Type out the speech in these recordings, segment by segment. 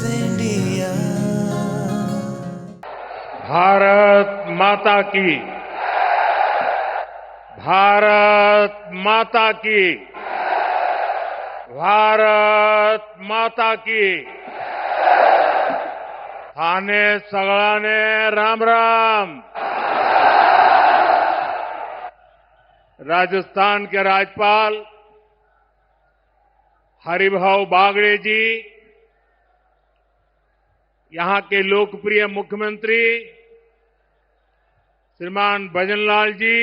India. Bharat माता की, भारत माता की, भारत माता की। थाने सगळाने राम राम। राजस्थान के राज्यपाल हरिभाऊ बागड़े जी, यहां के लोकप्रिय मुख्यमंत्री श्रीमान भजनलाल जी,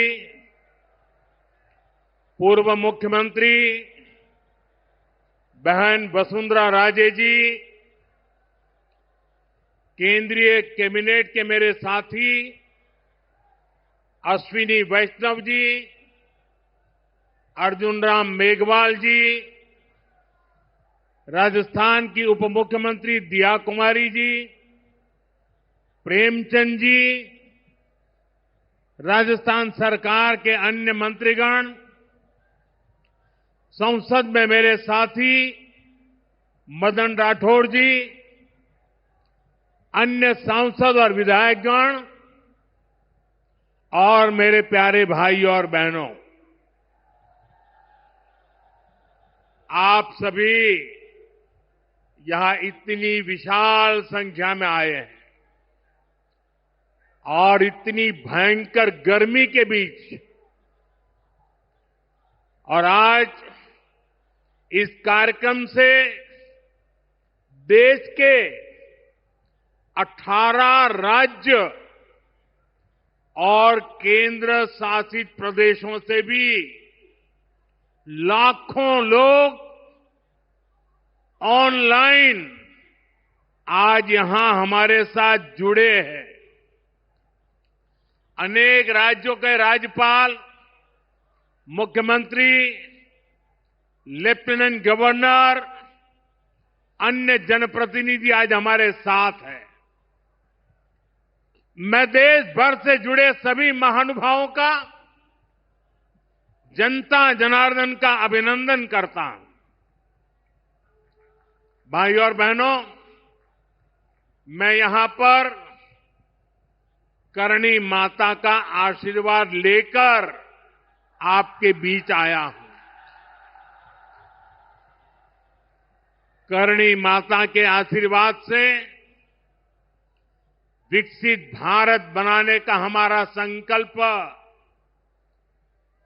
पूर्व मुख्यमंत्री बहन वसुंधरा राजे जी, केंद्रीय कैबिनेट के मेरे साथी अश्विनी वैष्णव जी, अर्जुन राम मेघवाल जी, राजस्थान की उप मुख्यमंत्री दिया कुमारी जी, प्रेमचंद जी, राजस्थान सरकार के अन्य मंत्रीगण, संसद में मेरे साथी मदन राठौड़ जी, अन्य सांसद और विधायकगण और मेरे प्यारे भाई और बहनों, आप सभी यहां इतनी विशाल संख्या में आए हैं और इतनी भयंकर गर्मी के बीच, और आज इस कार्यक्रम से देश के 18 राज्य और केंद्र शासित प्रदेशों से भी लाखों लोग ऑनलाइन आज यहां हमारे साथ जुड़े हैं। अनेक राज्यों के राज्यपाल, मुख्यमंत्री, लेफ्टिनेंट गवर्नर, अन्य जनप्रतिनिधि आज हमारे साथ हैं। मैं देश भर से जुड़े सभी महानुभावों का, जनता जनार्दन का अभिनंदन करता हूं। भाइयों और बहनों, मैं यहां पर करणी माता का आशीर्वाद लेकर आपके बीच आया हूं। करणी माता के आशीर्वाद से विकसित भारत बनाने का हमारा संकल्प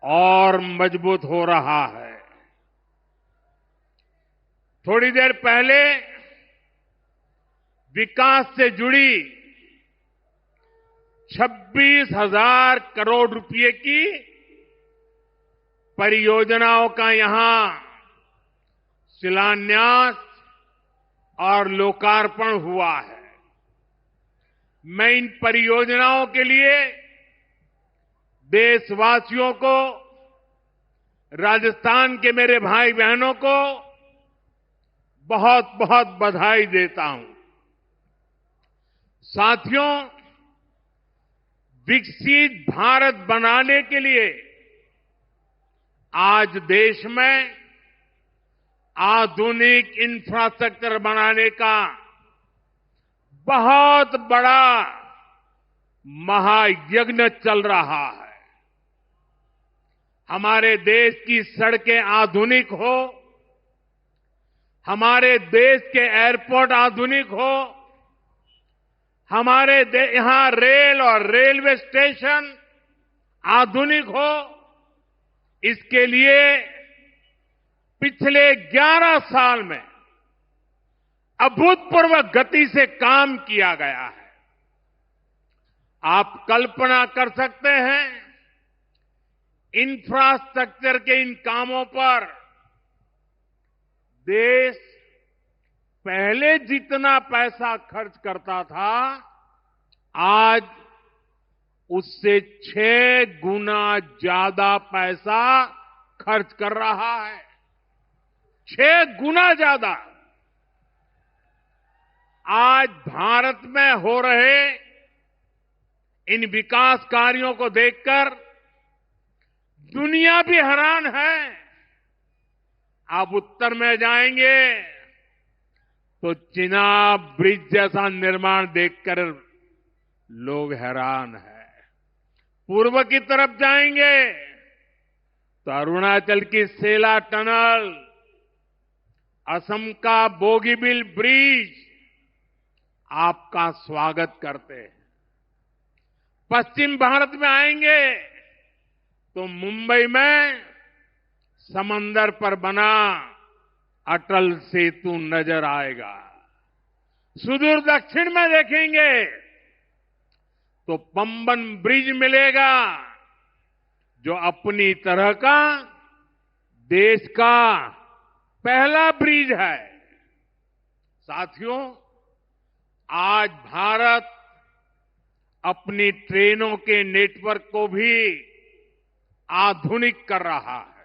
और मजबूत हो रहा है। थोड़ी देर पहले विकास से जुड़ी 26,000 करोड़ रुपए की परियोजनाओं का यहां शिलान्यास और लोकार्पण हुआ है। मैं इन परियोजनाओं के लिए देशवासियों को, राजस्थान के मेरे भाई बहनों को बहुत बहुत बधाई देता हूं। साथियों, विकसित भारत बनाने के लिए आज देश में आधुनिक इंफ्रास्ट्रक्चर बनाने का बहुत बड़ा महायज्ञ चल रहा है। हमारे देश की सड़कें आधुनिक हो, हमारे देश के एयरपोर्ट आधुनिक हो, हमारे यहां रेल और रेलवे स्टेशन आधुनिक हो, इसके लिए पिछले 11 साल में अभूतपूर्व गति से काम किया गया है। आप कल्पना कर सकते हैं, इंफ्रास्ट्रक्चर के इन कामों पर देश पहले जितना पैसा खर्च करता था, आज उससे 6 गुना ज्यादा पैसा खर्च कर रहा है। 6 गुना ज्यादा। आज भारत में हो रहे इन विकास कार्यों को देखकर दुनिया भी हैरान है। आप उत्तर में जाएंगे तो चिनाब ब्रिज जैसा निर्माण देखकर लोग हैरान हैं। पूर्व की तरफ जाएंगे तो अरुणाचल की सेला टनल, असम का बोगीबिल ब्रिज आपका स्वागत करते हैं। पश्चिम भारत में आएंगे तो मुंबई में समंदर पर बना अटल सेतु नजर आएगा। सुदूर दक्षिण में देखेंगे तो पंबन ब्रिज मिलेगा, जो अपनी तरह का देश का पहला ब्रिज है। साथियों, आज भारत अपनी ट्रेनों के नेटवर्क को भी आधुनिक कर रहा है।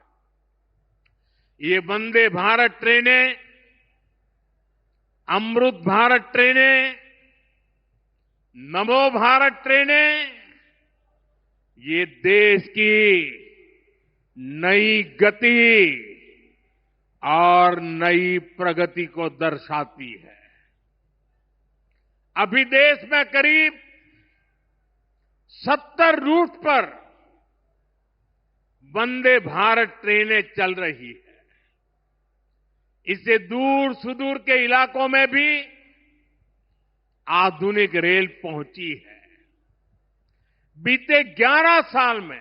ये वंदे भारत ट्रेनें, अमृत भारत ट्रेनें, नमो भारत ट्रेनें, ये देश की नई गति और नई प्रगति को दर्शाती है। अभी देश में करीब 70 रूट पर वंदे भारत ट्रेनें चल रही है। इससे दूर सुदूर के इलाकों में भी आधुनिक रेल पहुंची है। बीते 11 साल में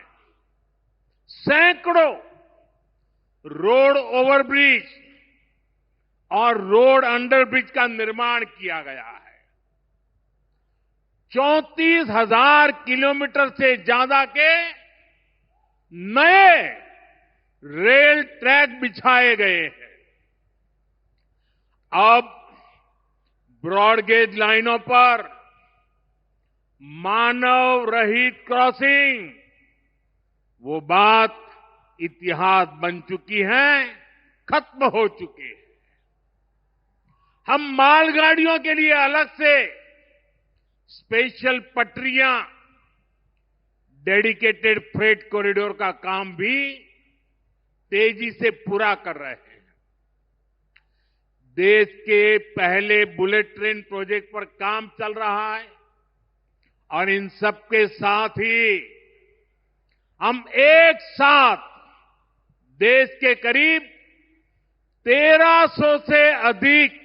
सैकड़ों रोड ओवरब्रिज और रोड अंडरब्रिज का निर्माण किया गया है। 34,000 किलोमीटर से ज्यादा के नए रेल ट्रैक बिछाए गए हैं। अब ब्रॉडगेज लाइनों पर मानव रहित क्रॉसिंग, वो बात इतिहास बन चुकी है, खत्म हो चुकी है। हम मालगाड़ियों के लिए अलग से स्पेशल पटरियां, डेडिकेटेड फ्रेट कॉरिडोर का काम भी तेजी से पूरा कर रहे हैं। देश के पहले बुलेट ट्रेन प्रोजेक्ट पर काम चल रहा है और इन सबके साथ ही हम एक साथ देश के करीब 1300 से अधिक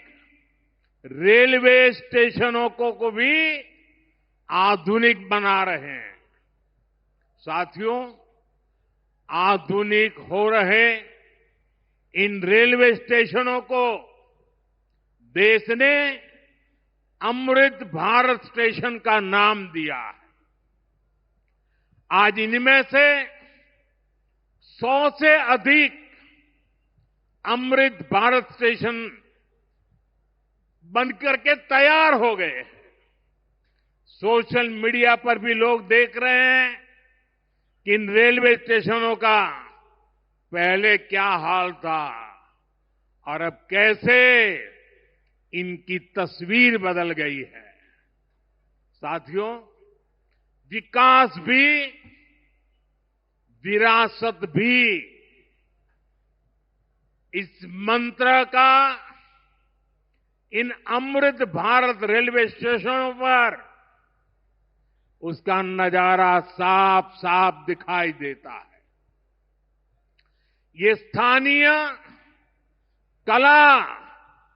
रेलवे स्टेशनों को भी आधुनिक बना रहे हैं। साथियों, आधुनिक हो रहे इन रेलवे स्टेशनों को देश ने अमृत भारत स्टेशन का नाम दिया है। आज इनमें से 100 से अधिक अमृत भारत स्टेशन बनकर के तैयार हो गए। सोशल मीडिया पर भी लोग देख रहे हैं कि इन रेलवे स्टेशनों का पहले क्या हाल था और अब कैसे इनकी तस्वीर बदल गई है। साथियों, विकास भी, विरासत भी, इस मंत्र का इन अमृत भारत रेलवे स्टेशनों पर उसका नजारा साफ साफ दिखाई देता है। ये स्थानीय कला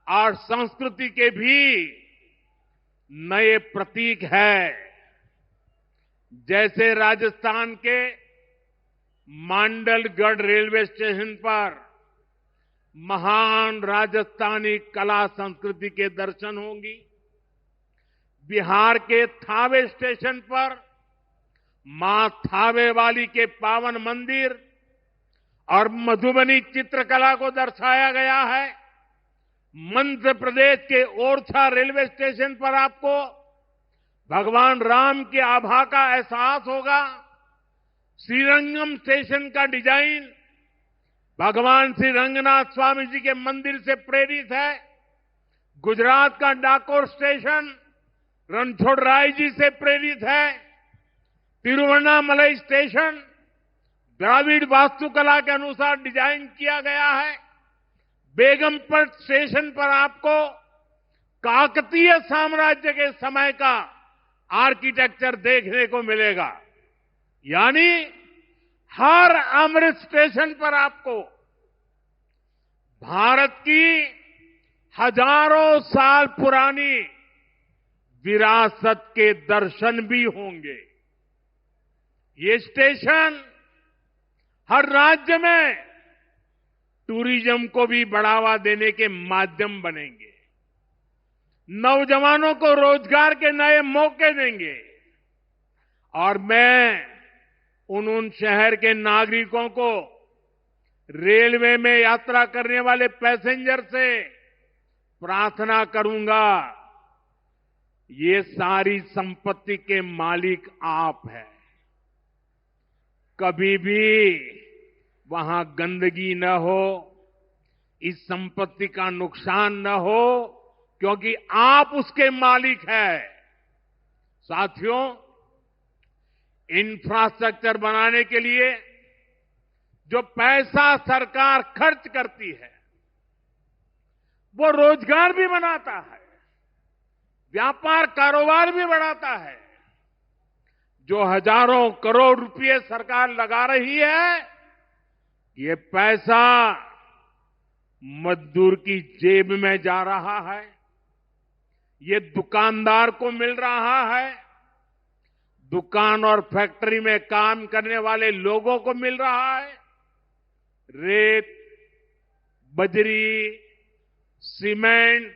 और संस्कृति के भी नए प्रतीक है। जैसे राजस्थान के मांडलगढ़ रेलवे स्टेशन पर महान राजस्थानी कला संस्कृति के दर्शन होंगी। बिहार के थावे स्टेशन पर मां थावे वाली के पावन मंदिर और मधुबनी चित्रकला को दर्शाया गया है। मध्य प्रदेश के ओरछा रेलवे स्टेशन पर आपको भगवान राम की आभा का एहसास होगा। श्रीरंगम स्टेशन का डिजाइन भगवान श्री रंगनाथ स्वामी जी के मंदिर से प्रेरित है। गुजरात का डाकोर स्टेशन रणछोड़राय जी से प्रेरित है। तिरुवन्नामलई स्टेशन द्राविड़ वास्तुकला के अनुसार डिजाइन किया गया है। बेगमपट स्टेशन पर आपको काकतीय साम्राज्य के समय का आर्किटेक्चर देखने को मिलेगा। यानी हर अमृत स्टेशन पर आपको भारत की हजारों साल पुरानी विरासत के दर्शन भी होंगे। ये स्टेशन हर राज्य में टूरिज्म को भी बढ़ावा देने के माध्यम बनेंगे, नौजवानों को रोजगार के नए मौके देंगे और मैं उन शहर के नागरिकों को, रेलवे में यात्रा करने वाले पैसेंजर से प्रार्थना करूंगा, ये सारी संपत्ति के मालिक आप हैं। कभी भी वहां गंदगी न हो, इस संपत्ति का नुकसान न हो, क्योंकि आप उसके मालिक हैं। साथियों, इंफ्रास्ट्रक्चर बनाने के लिए जो पैसा सरकार खर्च करती है, वो रोजगार भी बनाता है, व्यापार कारोबार भी बढ़ाता है। जो हजारों करोड़ रुपए सरकार लगा रही है, ये पैसा मजदूर की जेब में जा रहा है, ये दुकानदार को मिल रहा है, दुकान और फैक्ट्री में काम करने वाले लोगों को मिल रहा है। रेत, बजरी, सीमेंट,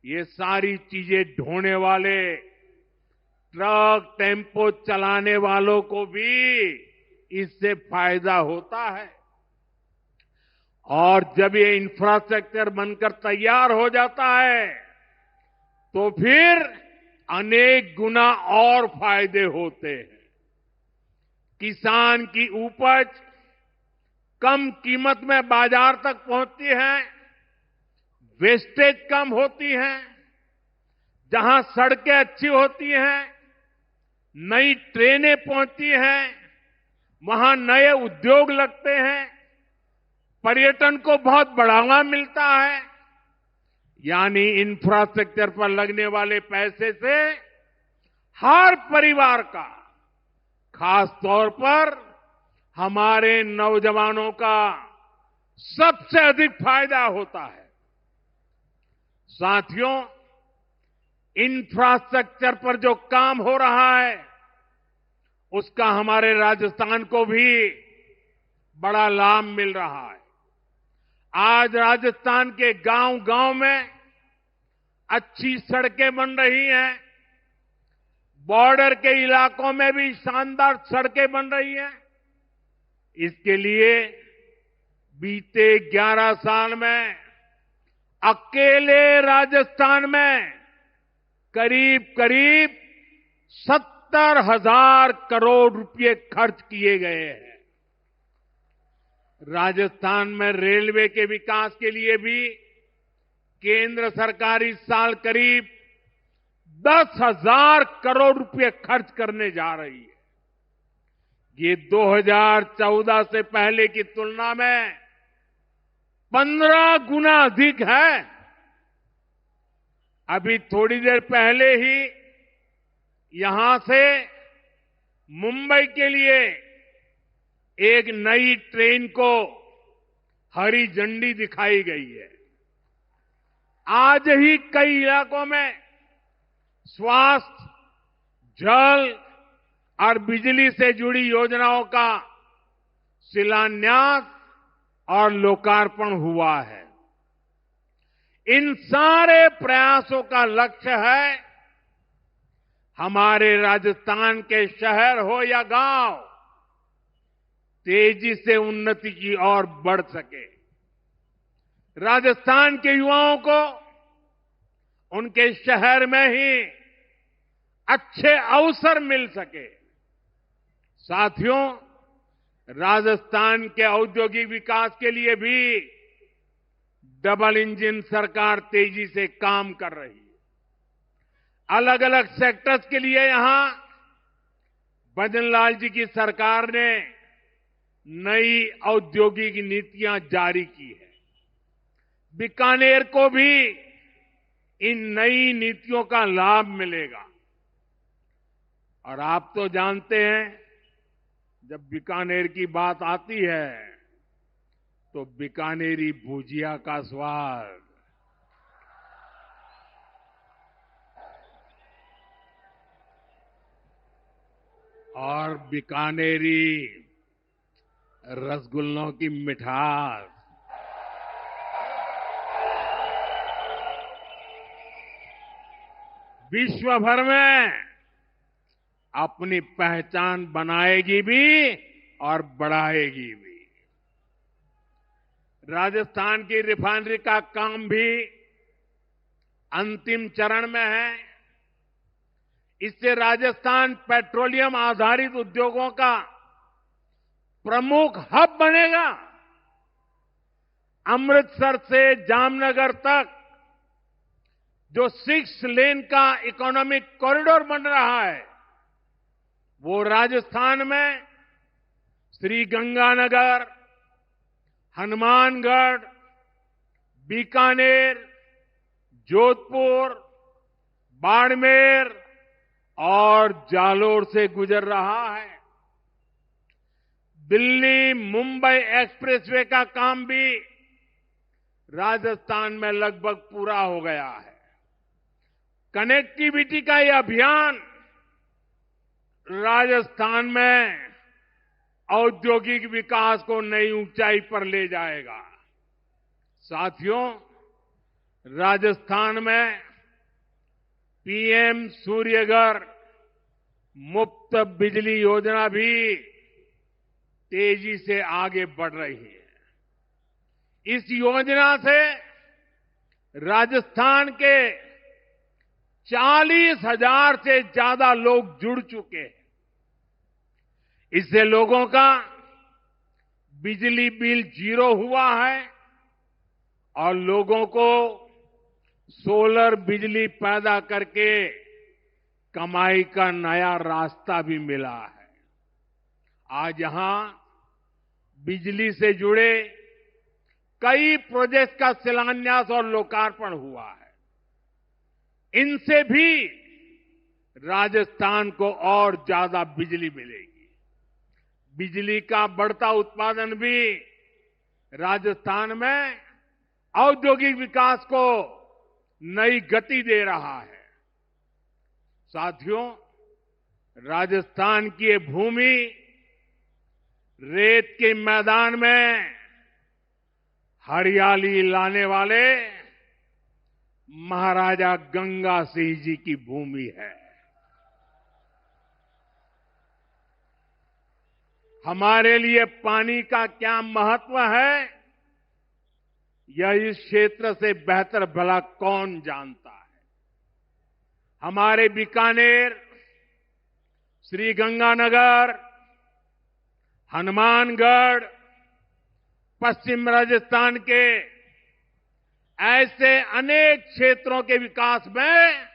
ये सारी चीजें ढोने वाले ट्रक, टेम्पो चलाने वालों को भी इससे फायदा होता है। और जब ये इंफ्रास्ट्रक्चर बनकर तैयार हो जाता है, तो फिर अनेक गुना और फायदे होते हैं। किसान की उपज कम कीमत में बाजार तक पहुंचती है, वेस्टेज कम होती है, जहां सड़कें अच्छी होती हैं, नई ट्रेनें पहुंचती हैं, वहां नए उद्योग लगते हैं, पर्यटन को बहुत बढ़ावा मिलता है। यानी इंफ्रास्ट्रक्चर पर लगने वाले पैसे से हर परिवार का, खास तौर पर हमारे नौजवानों का सबसे अधिक फायदा होता है। साथियों, इंफ्रास्ट्रक्चर पर जो काम हो रहा है, उसका हमारे राजस्थान को भी बड़ा लाभ मिल रहा है। आज राजस्थान के गांव-गांव में अच्छी सड़कें बन रही हैं, बॉर्डर के इलाकों में भी शानदार सड़कें बन रही हैं। इसके लिए बीते 11 साल में अकेले राजस्थान में करीब 70,000 करोड़ रुपए खर्च किए गए हैं। राजस्थान में रेलवे के विकास के लिए भी केंद्र सरकार इस साल करीब 10,000 करोड़ रुपए खर्च करने जा रही है। ये 2014 से पहले की तुलना में 15 गुना अधिक है। अभी थोड़ी देर पहले ही यहां से मुंबई के लिए एक नई ट्रेन को हरी झंडी दिखाई गई है। आज ही कई इलाकों में स्वास्थ्य, जल और बिजली से जुड़ी योजनाओं का शिलान्यास और लोकार्पण हुआ है। इन सारे प्रयासों का लक्ष्य है हमारे राजस्थान के शहर हो या गांव तेजी से उन्नति की ओर बढ़ सके। राजस्थान के युवाओं को उनके शहर में ही अच्छे अवसर मिल सके। साथियों, राजस्थान के औद्योगिक विकास के लिए भी डबल इंजन सरकार तेजी से काम कर रही है। अलग अलग सेक्टर्स के लिए यहां भजनलाल जी की सरकार ने नई औद्योगिक नीतियां जारी की है। बीकानेर को भी इन नई नीतियों का लाभ मिलेगा। और आप तो जानते हैं, जब बीकानेर की बात आती है तो बीकानेरी भुजिया का स्वाद, और बीकानेरी रसगुल्लों की मिठास विश्व भर में अपनी पहचान बनाएगी भी और बढ़ाएगी भी। राजस्थान की रिफाइनरी का काम भी अंतिम चरण में है। इससे राजस्थान पेट्रोलियम आधारित उद्योगों का प्रमुख हब बनेगा। अमृतसर से जामनगर तक जो 6 लेन का इकोनॉमिक कॉरिडोर बन रहा है, वो राजस्थान में श्रीगंगानगर, हनुमानगढ़, बीकानेर, जोधपुर, बाड़मेर और जालोर से गुजर रहा है। दिल्ली मुंबई एक्सप्रेसवे का काम भी राजस्थान में लगभग पूरा हो गया है। कनेक्टिविटी का ये अभियान राजस्थान में औद्योगिक विकास को नई ऊंचाई पर ले जाएगा। साथियों, राजस्थान में पीएम सूर्यघर मुफ्त बिजली योजना भी तेजी से आगे बढ़ रही है। इस योजना से राजस्थान के 40,000 से ज्यादा लोग जुड़ चुके हैं। इससे लोगों का बिजली बिल 0 हुआ है और लोगों को सोलर बिजली पैदा करके कमाई का नया रास्ता भी मिला है। आज यहां बिजली से जुड़े कई प्रोजेक्ट का शिलान्यास और लोकार्पण हुआ है। इनसे भी राजस्थान को और ज्यादा बिजली मिलेगी। बिजली का बढ़ता उत्पादन भी राजस्थान में औद्योगिक विकास को नई गति दे रहा है। साथियों, राजस्थान की ये भूमि रेत के मैदान में हरियाली लाने वाले महाराजा गंगा सिंह जी की भूमि है। हमारे लिए पानी का क्या महत्व है, यह इस क्षेत्र से बेहतर भला कौन जानता है। हमारे बीकानेर, श्रीगंगानगर, हनुमानगढ़, पश्चिम राजस्थान के ऐसे अनेक क्षेत्रों के विकास में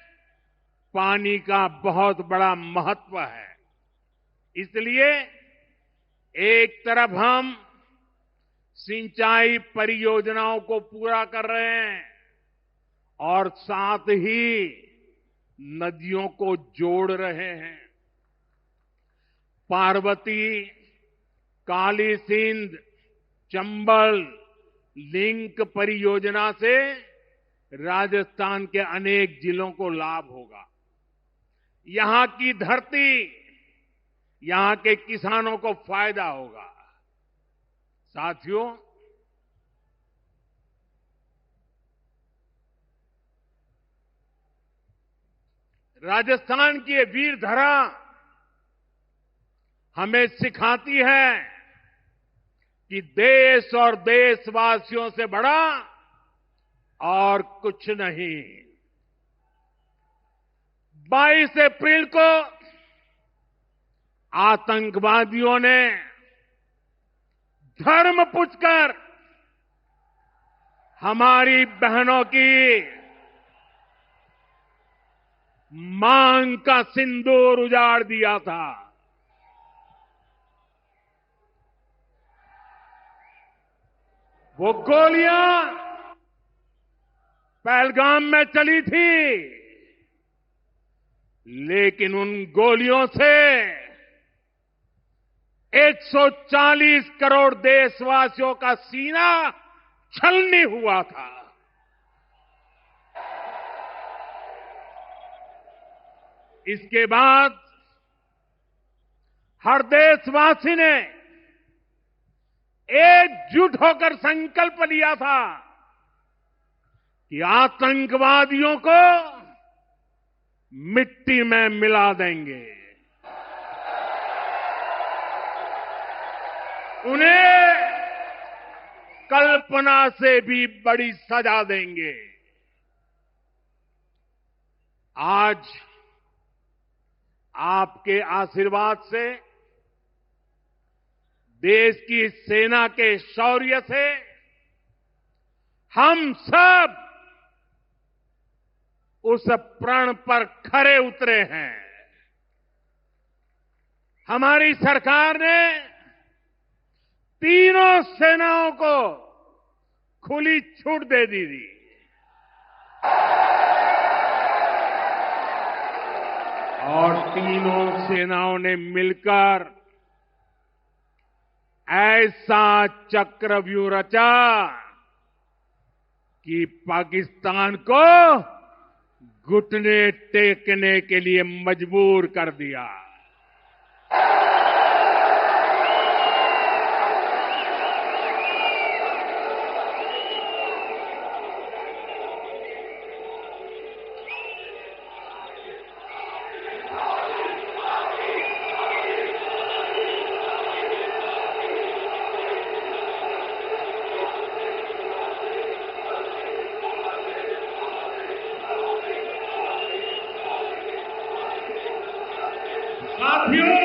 पानी का बहुत बड़ा महत्व है। इसलिए एक तरफ हम सिंचाई परियोजनाओं को पूरा कर रहे हैं और साथ ही नदियों को जोड़ रहे हैं। पार्वती, काली सिंध, चंबल लिंक परियोजना से राजस्थान के अनेक जिलों को लाभ होगा। यहां की धरती, यहां के किसानों को फायदा होगा। साथियों, राजस्थान की ये वीर धरा हमें सिखाती है कि देश और देशवासियों से बड़ा और कुछ नहीं। 22 अप्रैल को आतंकवादियों ने धर्म पूछकर हमारी बहनों की मांग का सिंदूर उजाड़ दिया था। वो गोलियां पहलगाम में चली थी, लेकिन उन गोलियों से 140 करोड़ देशवासियों का सीना छलनी हुआ था। इसके बाद हर देशवासी ने एकजुट होकर संकल्प लिया था कि आतंकवादियों को मिट्टी में मिला देंगे, उन्हें कल्पना से भी बड़ी सजा देंगे। आज आपके आशीर्वाद से, देश की सेना के शौर्य से हम सब उस प्रण पर खरे उतरे हैं। हमारी सरकार ने तीनों सेनाओं को खुली छूट दे दी थी। और तीनों सेनाओं ने मिलकर ऐसा चक्रव्यूह रचा कि पाकिस्तान को घुटने टेकने के लिए मजबूर कर दिया। साथियों,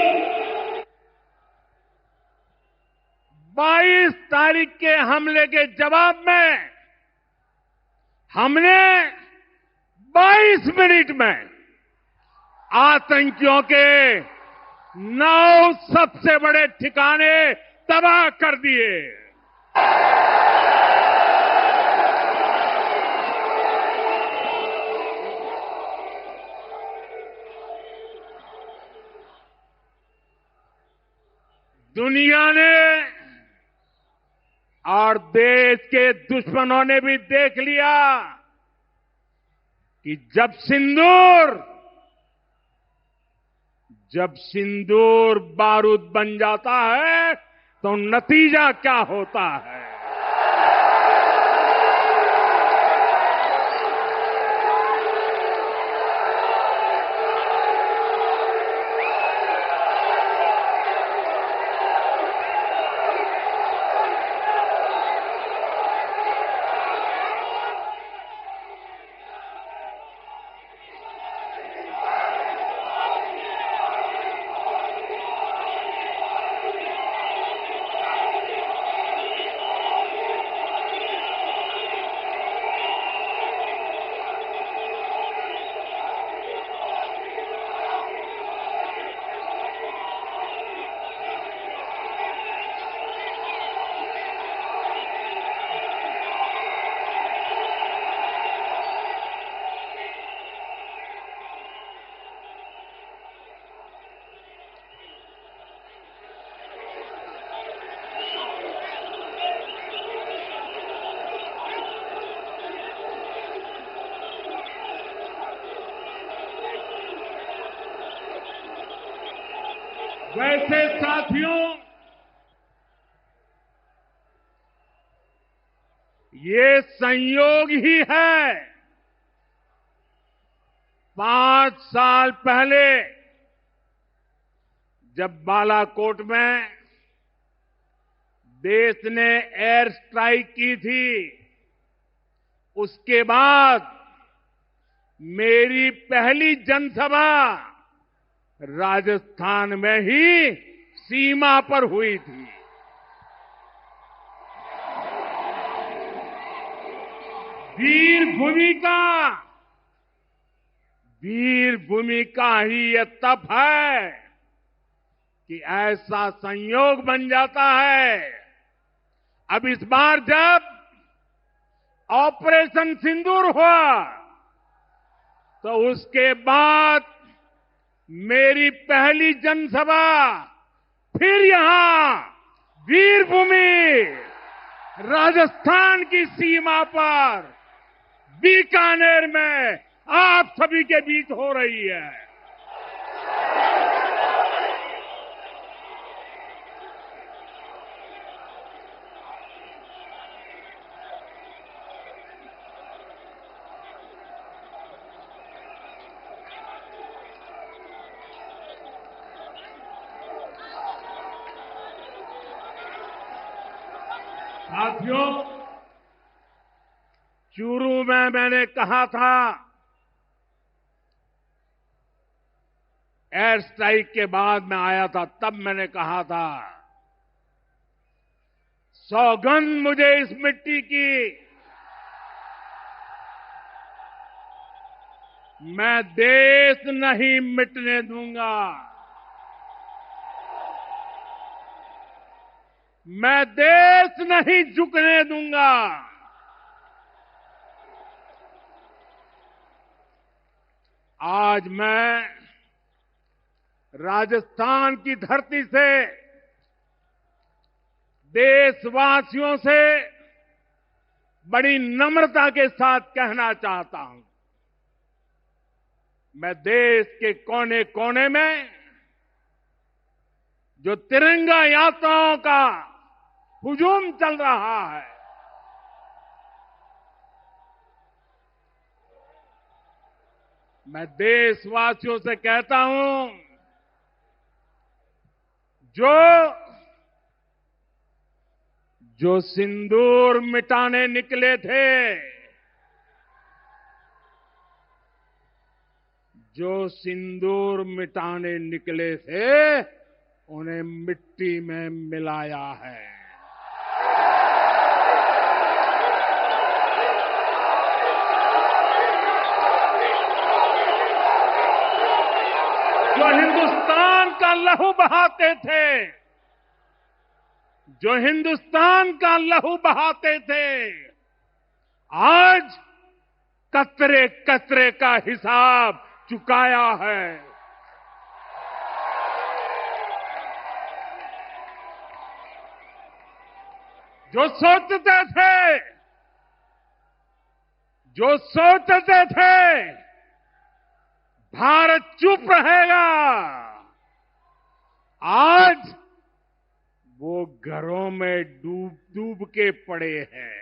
22 तारीख के हमले के जवाब में हमने 22 मिनट में आतंकियों के 9 सबसे बड़े ठिकाने तबाह कर दिए। दुनिया ने और देश के दुश्मनों ने भी देख लिया कि जब सिंदूर बारूद बन जाता है तो नतीजा क्या होता है। वैसे साथियों, ये संयोग ही है। 5 साल पहले जब बालाकोट में देश ने एयर स्ट्राइक की थी, उसके बाद मेरी पहली जनसभा राजस्थान में ही सीमा पर हुई थी। वीर भूमि का ही ये तप है कि ऐसा संयोग बन जाता है। अब इस बार जब ऑपरेशन सिंदूर हुआ तो उसके बाद मेरी पहली जनसभा फिर यहां वीरभूमि राजस्थान की सीमा पर बीकानेर में आप सभी के बीच हो रही है। साथियों, चूरू में मैंने कहा था, एयर स्ट्राइक के बाद मैं आया था, तब मैंने कहा था, सौगंध मुझे इस मिट्टी की, मैं देश नहीं मिटने दूंगा, मैं देश नहीं झुकने दूंगा। आज मैं राजस्थान की धरती से देशवासियों से बड़ी नम्रता के साथ कहना चाहता हूं, मैं देश के कोने कोने में जो तिरंगा यात्राओं का हुजूम चल रहा है, मैं देशवासियों से कहता हूं, जो सिंदूर मिटाने निकले थे, जो सिंदूर मिटाने निकले थे, उन्हें मिट्टी में मिलाया है। जो हिंदुस्तान का लहू बहाते थे, जो हिंदुस्तान का लहू बहाते थे, आज कतरे कतरे का हिसाब चुकाया है। जो सोचते थे भारत चुप रहेगा, आज वो घरों में डूब डूब के पड़े हैं।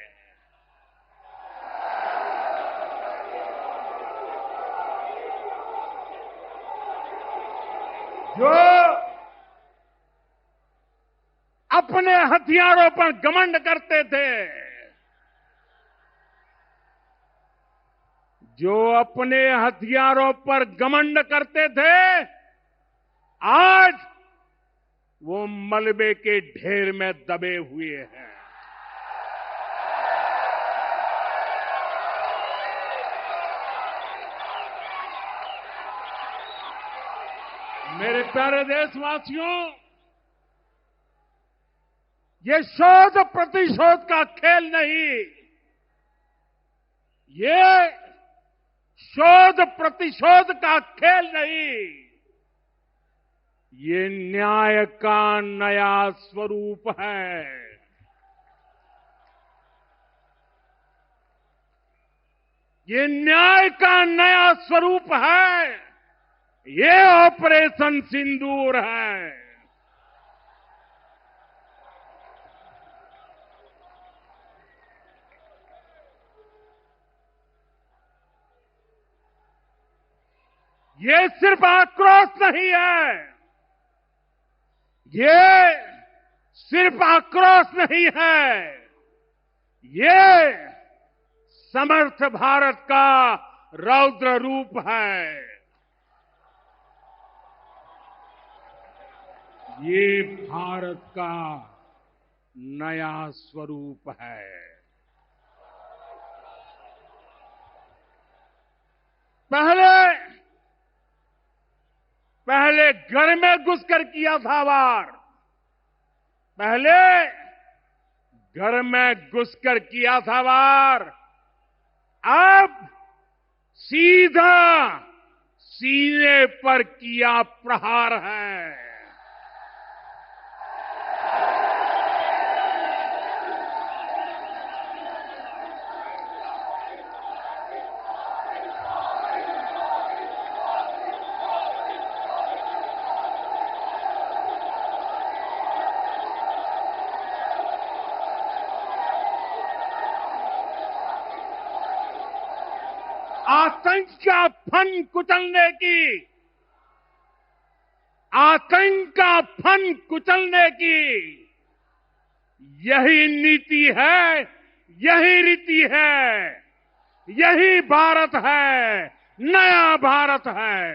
जो अपने हथियारों पर घमंड करते थे, जो अपने हथियारों पर घमंड करते थे, आज वो मलबे के ढेर में दबे हुए हैं। मेरे प्यारे देशवासियों, ये शोध प्रतिशोध का खेल नहीं, ये शोध प्रतिशोध का खेल नहीं, ये न्याय का नया स्वरूप है। ये न्याय का नया स्वरूप है। ये ऑपरेशन सिंदूर है। ये सिर्फ आक्रोश नहीं है, ये सिर्फ आक्रोश नहीं है, ये समर्थ भारत का रौद्र रूप है। ये भारत का नया स्वरूप है। पहले घर में घुसकर किया था वार, पहले घर में घुसकर किया था वार, अब सीधा सीने पर किया प्रहार है। आतंक का फन कुचलने की यही नीति है, यही रीति है, यही भारत है, नया भारत है।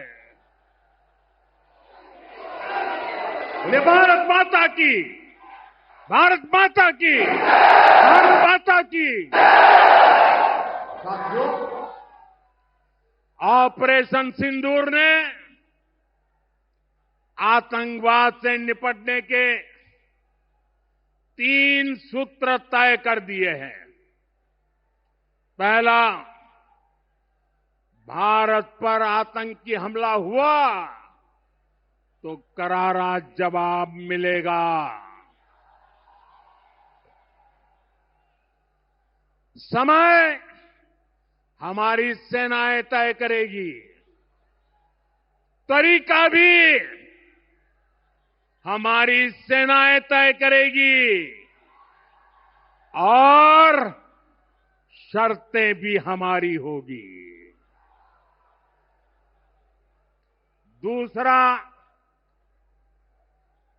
बोले भारत माता की, भारत माता की, भारत माता की। साथियों, ऑपरेशन सिंदूर ने आतंकवाद से निपटने के 3 सूत्र तय कर दिए हैं। पहला, भारत पर आतंकी हमला हुआ तो करारा जवाब मिलेगा। समय हमारी सेनाएं तय करेगी, तरीका भी हमारी सेनाएं तय करेगी और शर्तें भी हमारी होगी। दूसरा,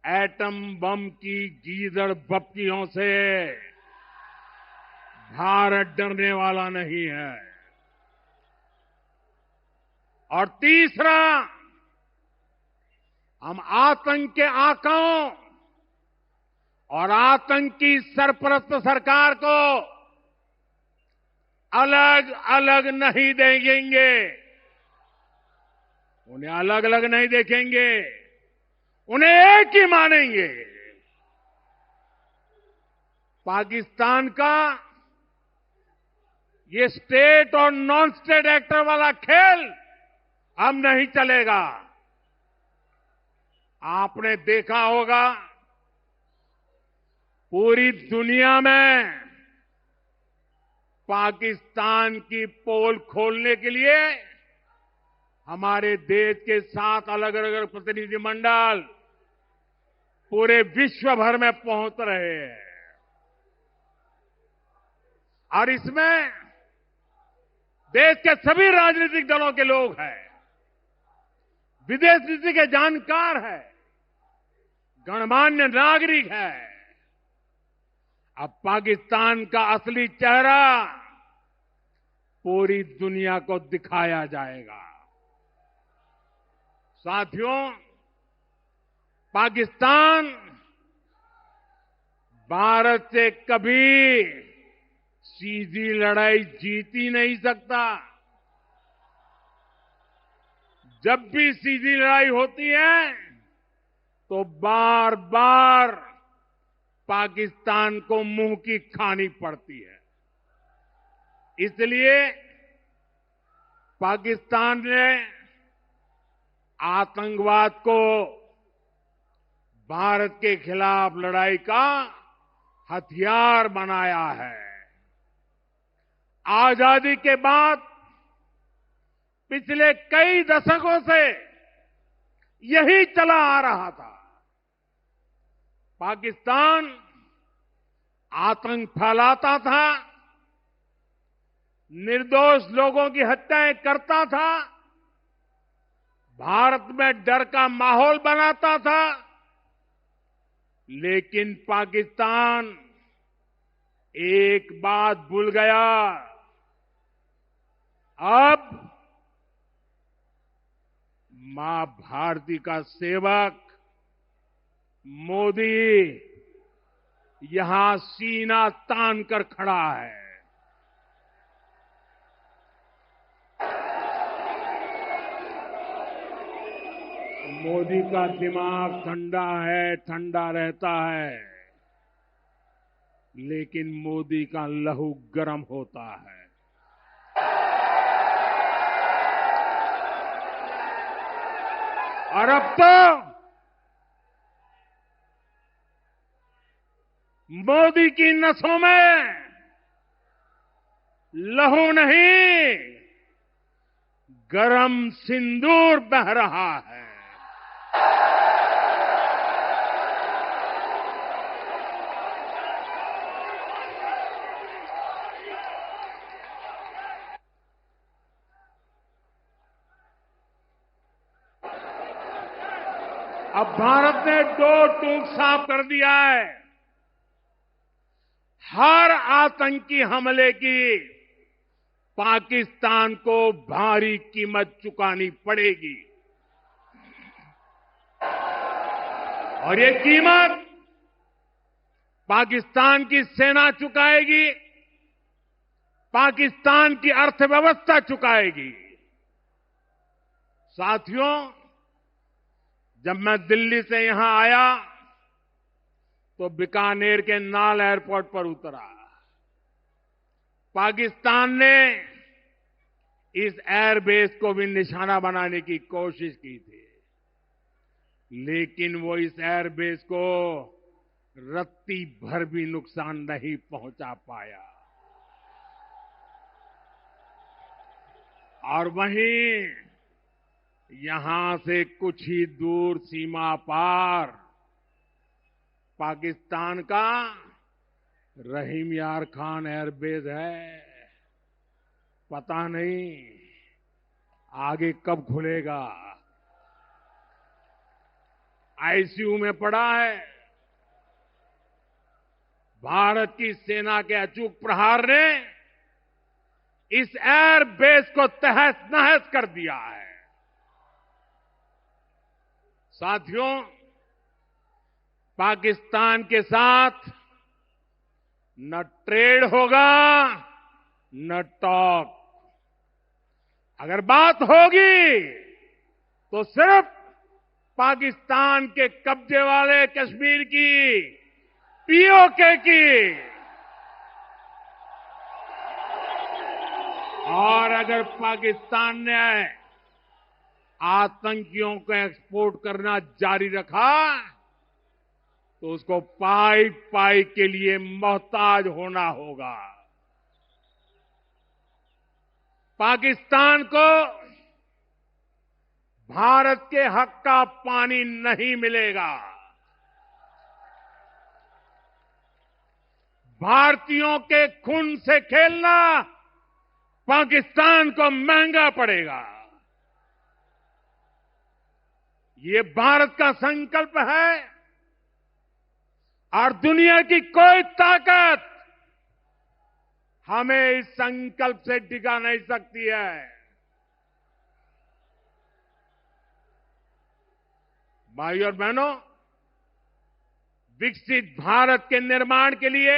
एटम बम की गीदड़ बप्पियों से भारत डरने वाला नहीं है। और तीसरा, हम आतंक के आकाओं और आतंकी सरपरस्त सरकार को अलग अलग नहीं देखेंगे, उन्हें अलग अलग नहीं देखेंगे, उन्हें एक ही मानेंगे। पाकिस्तान का ये स्टेट और नॉन स्टेट एक्टर वाला खेल अब नहीं चलेगा। आपने देखा होगा, पूरी दुनिया में पाकिस्तान की पोल खोलने के लिए हमारे देश के 7 अलग अलग प्रतिनिधिमंडल पूरे विश्व भर में पहुंच रहे हैं। और इसमें देश के सभी राजनीतिक दलों के लोग हैं, विदेश नीति के जानकार हैं, गणमान्य नागरिक हैं। अब पाकिस्तान का असली चेहरा पूरी दुनिया को दिखाया जाएगा। साथियों, पाकिस्तान भारत से कभी सीधी लड़ाई जीत ही नहीं सकता। जब भी सीधी लड़ाई होती है तो बार बार पाकिस्तान को मुंह की खानी पड़ती है। इसलिए पाकिस्तान ने आतंकवाद को भारत के खिलाफ लड़ाई का हथियार बनाया है। आजादी के बाद पिछले कई दशकों से यही चला आ रहा था। पाकिस्तान आतंक फैलाता था, निर्दोष लोगों की हत्याएं करता था, भारत में डर का माहौल बनाता था। लेकिन पाकिस्तान एक बात भूल गया, अब मां भारती का सेवक मोदी यहां सीना तान कर खड़ा है। मोदी का दिमाग ठंडा है, ठंडा रहता है, लेकिन मोदी का लहू गर्म होता है। और अब तो मोदी की नसों में लहू नहीं, गरम सिंदूर बह रहा है। अब भारत ने दो टूक साफ कर दिया है। हर आतंकी हमले की पाकिस्तान को भारी कीमत चुकानी पड़ेगी और ये कीमत पाकिस्तान की सेना चुकाएगी, पाकिस्तान की अर्थव्यवस्था चुकाएगी। साथियों, जब मैं दिल्ली से यहां आया तो बीकानेर के नाल एयरपोर्ट पर उतरा। पाकिस्तान ने इस एयरबेस को भी निशाना बनाने की कोशिश की थी, लेकिन वो इस एयरबेस को रत्ती भर भी नुकसान नहीं पहुंचा पाया। और वहीं यहां से कुछ ही दूर सीमा पार पाकिस्तान का रहीम यार खान एयरबेस है। पता नहीं आगे कब खुलेगा। आईसीयू में पड़ा है। भारत की सेना के अचूक प्रहार ने इस एयरबेस को तहस नहस कर दिया है। साथियों, पाकिस्तान के साथ न ट्रेड होगा न टॉक। अगर बात होगी तो सिर्फ पाकिस्तान के कब्जे वाले कश्मीर की, पीओके की। और अगर पाकिस्तान ने आतंकियों को एक्सपोर्ट करना जारी रखा तो उसको पाई पाई के लिए मोहताज होना होगा। पाकिस्तान को भारत के हक का पानी नहीं मिलेगा। भारतीयों के खून से खेलना पाकिस्तान को महंगा पड़ेगा। ये भारत का संकल्प है और दुनिया की कोई ताकत हमें इस संकल्प से डिगा नहीं सकती है। भाइयों और बहनों, विकसित भारत के निर्माण के लिए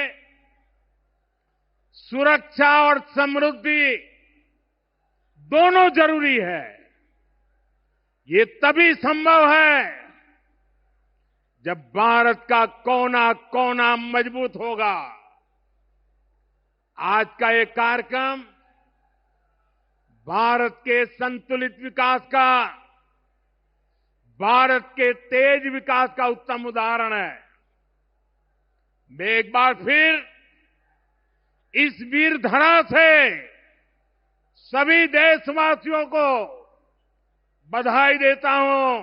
सुरक्षा और समृद्धि दोनों जरूरी है। ये तभी संभव है जब भारत का कोना कोना मजबूत होगा। आज का ये कार्यक्रम भारत के संतुलित विकास का, भारत के तेज विकास का उत्तम उदाहरण है। मैं एक बार फिर इस वीर धरा से सभी देशवासियों को बधाई देता हूं।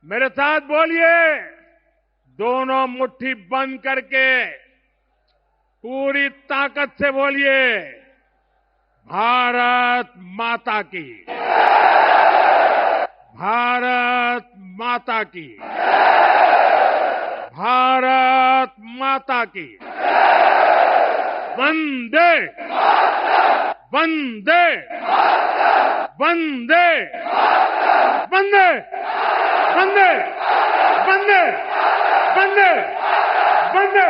मेरे साथ बोलिए, दोनों मुट्ठी बंद करके पूरी ताकत से बोलिए, भारत माता की, भारत माता की, भारत माता की। वंदे वंदे वंदे वंदे वंदे वंदे वंदे वंदे